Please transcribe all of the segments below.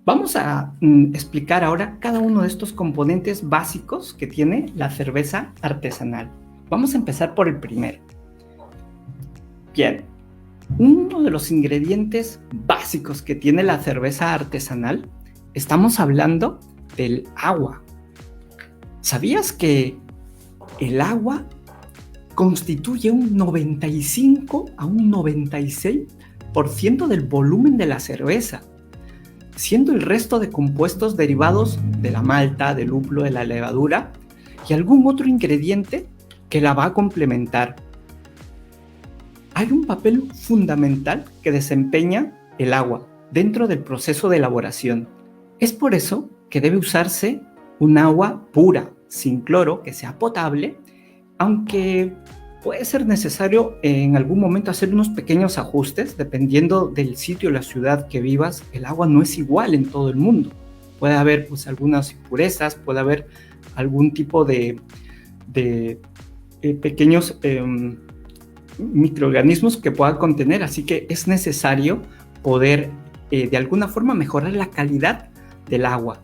Vamos a explicar ahora cada uno de estos componentes básicos que tiene la cerveza artesanal. Vamos a empezar por el primero. Bien, uno de los ingredientes básicos que tiene la cerveza artesanal, estamos hablando del agua. ¿Sabías que el agua constituye un 95 a un 96% del volumen de la cerveza, siendo el resto de compuestos derivados de la malta, del lúpulo, de la levadura y algún otro ingrediente que la va a complementar? Hay un papel fundamental que desempeña el agua dentro del proceso de elaboración. Es por eso que debe usarse un agua pura, sin cloro, que sea potable, aunque puede ser necesario en algún momento hacer unos pequeños ajustes, dependiendo del sitio o la ciudad que vivas. El agua no es igual en todo el mundo. Puede haber algunas impurezas, puede haber algún tipo de pequeños microorganismos que pueda contener, así que es necesario poder de alguna forma mejorar la calidad del agua.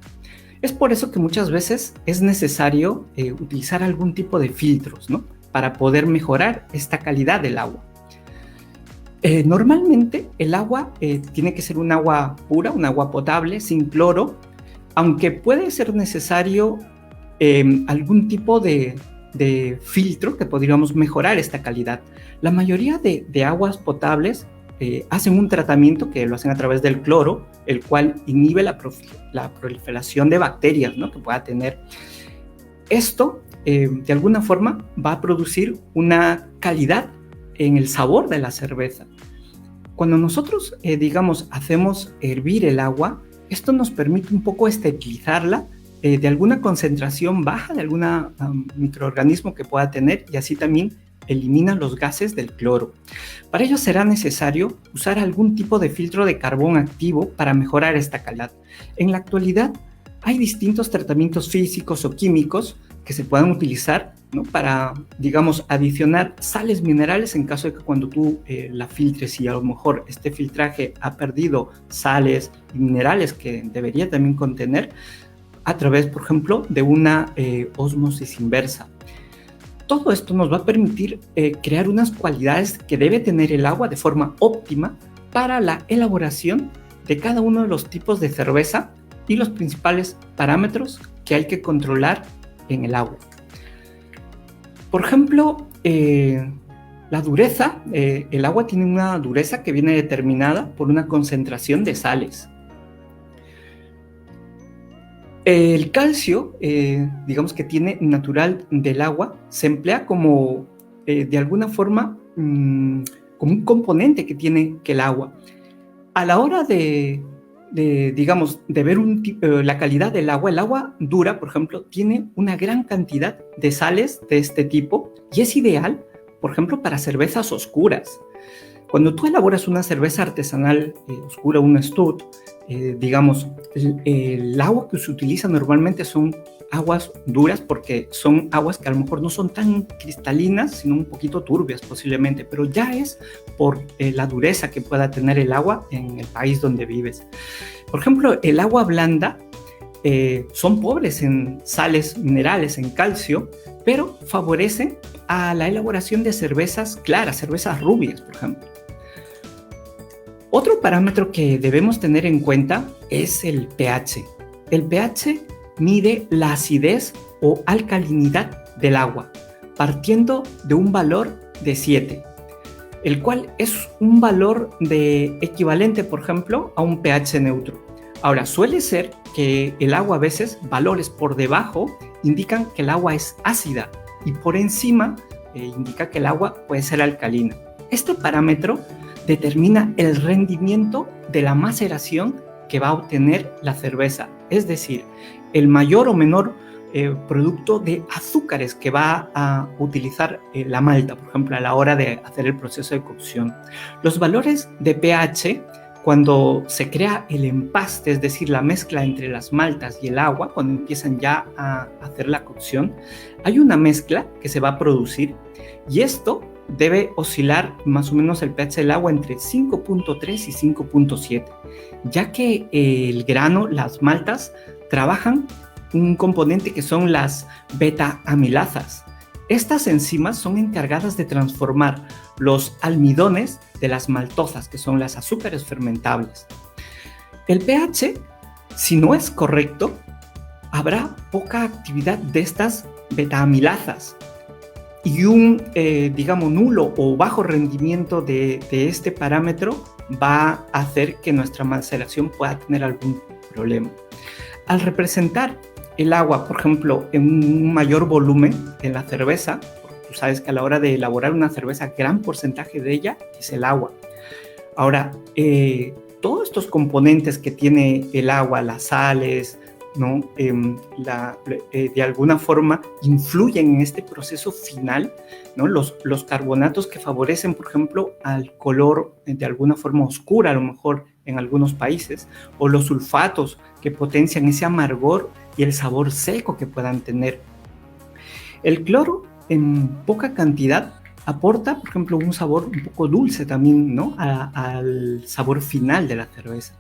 Es por eso que muchas veces es necesario utilizar algún tipo de filtros, ¿no?, para poder mejorar esta calidad del agua. Normalmente el agua tiene que ser un agua pura, un agua potable, sin cloro, aunque puede ser necesario algún tipo de filtro que podríamos mejorar esta calidad. La mayoría de aguas potables hacen un tratamiento que lo hacen a través del cloro, el cual inhibe la proliferación de bacterias, ¿no?, que pueda tener. Esto, de alguna forma, va a producir una calidad en el sabor de la cerveza. Cuando nosotros, hacemos hervir el agua, esto nos permite un poco esterilizarla de alguna concentración baja de algún microorganismo que pueda tener, y así también elimina los gases del cloro. Para ello será necesario usar algún tipo de filtro de carbón activo para mejorar esta calidad. En la actualidad hay distintos tratamientos físicos o químicos que se puedan utilizar, ¿no?, para, adicionar sales minerales en caso de que cuando tú la filtres y a lo mejor este filtraje ha perdido sales y minerales que debería también contener, a través, por ejemplo, de una ósmosis inversa. Todo esto nos va a permitir crear unas cualidades que debe tener el agua de forma óptima para la elaboración de cada uno de los tipos de cerveza y los principales parámetros que hay que controlar en el agua. Por ejemplo, la dureza. El agua tiene una dureza que viene determinada por una concentración de sales. El calcio, que tiene natural del agua, se emplea como, de alguna forma, como un componente que tiene el agua. A la hora de ver la calidad del agua, el agua dura, por ejemplo, tiene una gran cantidad de sales de este tipo y es ideal, por ejemplo, para cervezas oscuras. Cuando tú elaboras una cerveza artesanal oscura, un stout, el agua que se utiliza normalmente son aguas duras, porque son aguas que a lo mejor no son tan cristalinas, sino un poquito turbias posiblemente, pero ya es por la dureza que pueda tener el agua en el país donde vives. Por ejemplo, el agua blanda son pobres en sales minerales, en calcio, pero favorecen a la elaboración de cervezas claras, cervezas rubias, por ejemplo. Otro parámetro que debemos tener en cuenta es el pH. El pH mide la acidez o alcalinidad del agua, partiendo de un valor de 7, el cual es un valor equivalente, por ejemplo, a un pH neutro. Ahora, suele ser que el agua, a veces, valores por debajo indican que el agua es ácida y por encima indica que el agua puede ser alcalina. Este parámetro determina el rendimiento de la maceración que va a obtener la cerveza, es decir, el mayor o menor producto de azúcares que va a utilizar la malta, por ejemplo, a la hora de hacer el proceso de cocción. Los valores de pH, cuando se crea el empaste, es decir, la mezcla entre las maltas y el agua, cuando empiezan ya a hacer la cocción, hay una mezcla que se va a producir y esto debe oscilar más o menos el pH del agua entre 5.3 y 5.7, ya que el grano, las maltas, trabajan un componente que son las beta-amilasas. Estas enzimas son encargadas de transformar los almidones de las maltosas, que son las azúcares fermentables. El pH, si no es correcto, habrá poca actividad de estas beta-amilasas y un, digamos, nulo o bajo rendimiento de este parámetro va a hacer que nuestra maceración pueda tener algún problema. Al representar el agua, por ejemplo, en un mayor volumen en la cerveza, tú sabes que a la hora de elaborar una cerveza, gran porcentaje de ella es el agua. Ahora, todos estos componentes que tiene el agua, las sales, ¿no? De alguna forma influyen en este proceso final, ¿no? Los carbonatos que favorecen, por ejemplo, al color de alguna forma oscura, a lo mejor en algunos países, o los sulfatos que potencian ese amargor y el sabor seco que puedan tener. El cloro en poca cantidad aporta, por ejemplo, un sabor un poco dulce también, ¿no? Al sabor final de la cerveza.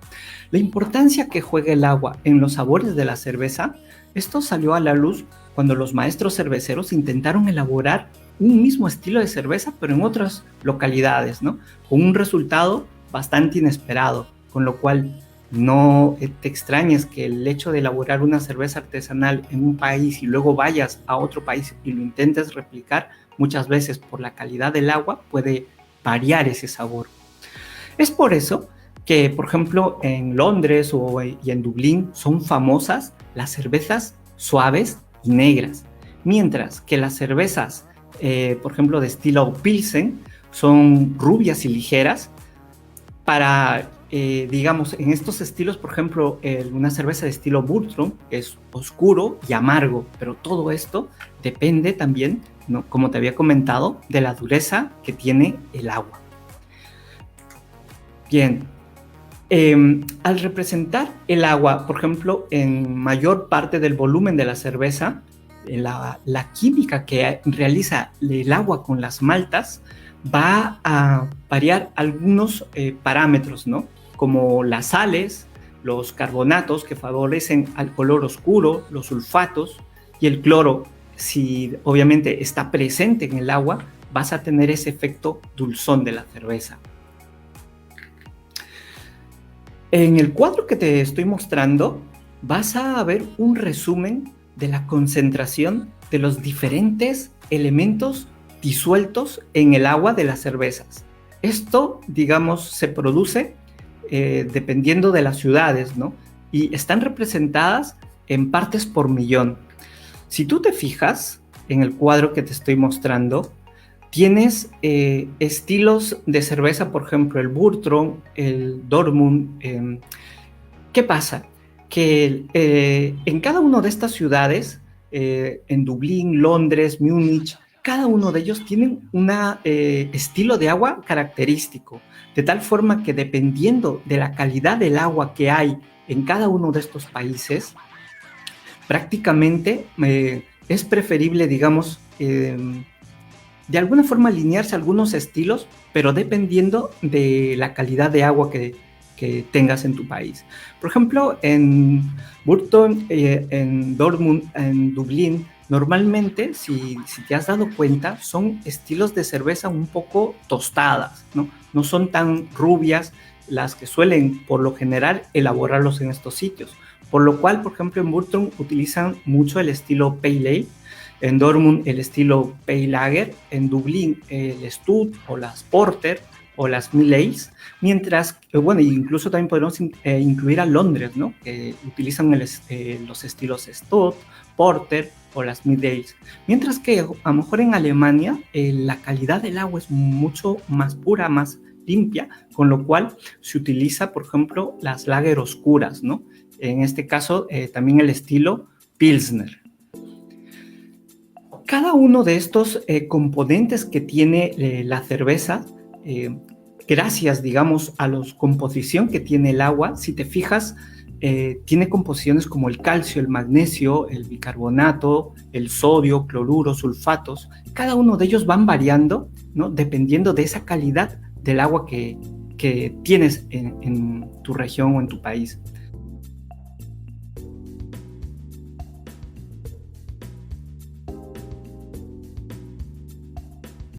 La importancia que juega el agua en los sabores de la cerveza, esto salió a la luz cuando los maestros cerveceros intentaron elaborar un mismo estilo de cerveza, pero en otras localidades, ¿no? Con un resultado bastante inesperado, con lo cual no te extrañes que el hecho de elaborar una cerveza artesanal en un país y luego vayas a otro país y lo intentes replicar, muchas veces por la calidad del agua puede variar ese sabor. Es por eso que, por ejemplo, en Londres y en Dublín son famosas las cervezas suaves y negras, mientras que las cervezas, por ejemplo, de estilo Pilsen, son rubias y ligeras. Para, digamos, en estos estilos, por ejemplo, una cerveza de estilo Bulltrón es oscuro y amargo, pero todo esto depende también, ¿no? Como te había comentado, de la dureza que tiene el agua. Bien, al representar el agua, por ejemplo, en mayor parte del volumen de la cerveza, la química que realiza el agua con las maltas va a variar algunos parámetros, ¿no? Como las sales, los carbonatos que favorecen al color oscuro, los sulfatos y el cloro. Si obviamente está presente en el agua, vas a tener ese efecto dulzón de la cerveza. En el cuadro que te estoy mostrando, vas a ver un resumen de la concentración de los diferentes elementos disueltos en el agua de las cervezas. Esto, digamos, se produce dependiendo de las ciudades, ¿no? Y están representadas en partes por millón. Si tú te fijas en el cuadro que te estoy mostrando, tienes estilos de cerveza, por ejemplo, el Bulltrón, el Dortmund. ¿Qué pasa? Que en cada una de estas ciudades, en Dublín, Londres, Múnich, cada uno de ellos tienen un estilo de agua característico, de tal forma que dependiendo de la calidad del agua que hay en cada uno de estos países, prácticamente es preferible, digamos, de alguna forma alinearse a algunos estilos, pero dependiendo de la calidad de agua que tengas en tu país. Por ejemplo, en Burton, en Dortmund, en Dublín, normalmente, si te has dado cuenta, son estilos de cerveza un poco tostadas, ¿no? No son tan rubias las que suelen, por lo general, elaborarlos en estos sitios. Por lo cual, por ejemplo, en Burton utilizan mucho el estilo Pale Ale, en Dortmund el estilo Pale Lager, en Dublín el Stout o las Porter o las Mild Ales, mientras, bueno, incluso también podemos incluir a Londres, ¿no? Que utilizan los estilos Stout, Porter o las Mild Ales. Mientras que a lo mejor en Alemania la calidad del agua es mucho más pura, más limpia, con lo cual se utiliza, por ejemplo, las lager oscuras, ¿no? En este caso también el estilo Pilsner. Cada uno de estos componentes que tiene la cerveza, gracias, digamos, a la composición que tiene el agua, si te fijas, tiene composiciones como el calcio, el magnesio, el bicarbonato, el sodio, cloruro, sulfatos. Cada uno de ellos van variando ¿no? Dependiendo de esa calidad del agua que tienes en tu región o en tu país.